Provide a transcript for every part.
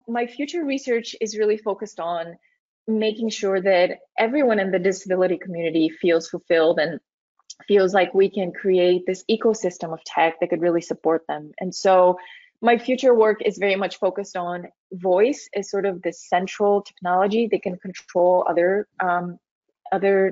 my future research is really focused on making sure that everyone in the disability community feels fulfilled and feels like we can create this ecosystem of tech that could really support them. And so my future work is very much focused on voice as sort of the central technology that can control other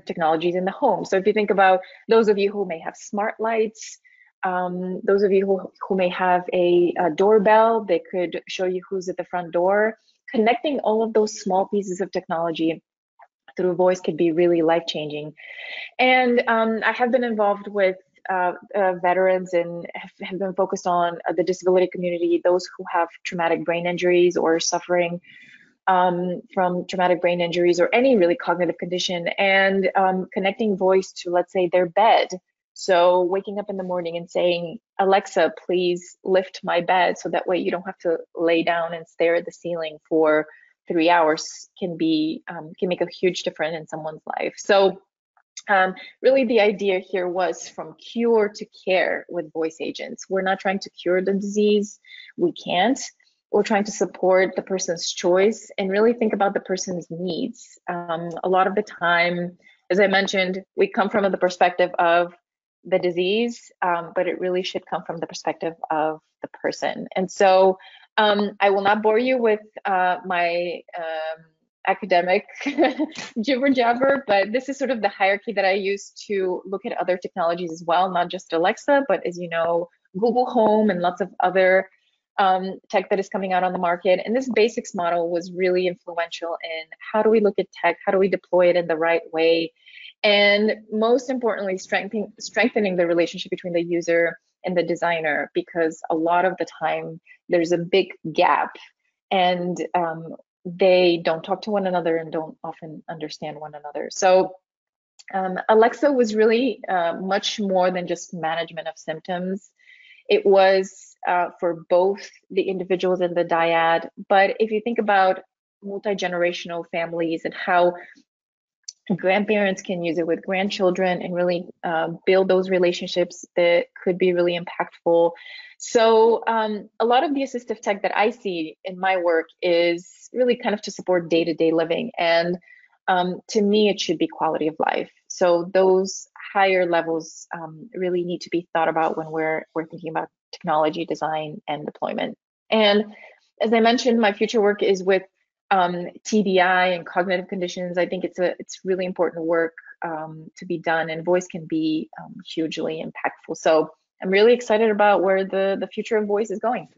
technologies in the home. So if you think about those of you who may have smart lights, those of you who may have a doorbell that could show you who's at the front door, connecting all of those small pieces of technology through voice could be really life-changing. And I have been involved with veterans and have been focused on the disability community, those who have traumatic brain injuries or suffering from traumatic brain injuries or any really cognitive condition, and connecting voice to, let's say, their bed. So waking up in the morning and saying, Alexa, please lift my bed, so that way you don't have to lay down and stare at the ceiling for 3 hours, can make a huge difference in someone's life. So really the idea here was from cure to care with voice agents. We're not trying to cure the disease. We can't. We're trying to support the person's choice and really think about the person's needs. A lot of the time, as I mentioned, we come from the perspective of the disease, but it really should come from the perspective of the person. And so I will not bore you with my academic jibber jabber, but this is sort of the hierarchy that I use to look at other technologies as well, not just Alexa, but as you know, Google Home and lots of other tech that is coming out on the market. And this basics model was really influential in how do we look at tech, how do we deploy it in the right way, and most importantly, strengthening the relationship between the user and the designer, because a lot of the time there's a big gap, and they don't talk to one another and don't often understand one another. So Alexa was really much more than just management of symptoms. It was for both the individuals and the dyad. But if you think about multi-generational families and how grandparents can use it with grandchildren and really build those relationships that could be really impactful. So a lot of the assistive tech that I see in my work is really kind of to support day-to-day living. And to me, it should be quality of life. So those higher levels really need to be thought about when we're thinking about technology design and deployment. And as I mentioned, my future work is with TBI and cognitive conditions. I think it's really important work to be done, and voice can be hugely impactful. So I'm really excited about where the future of voice is going.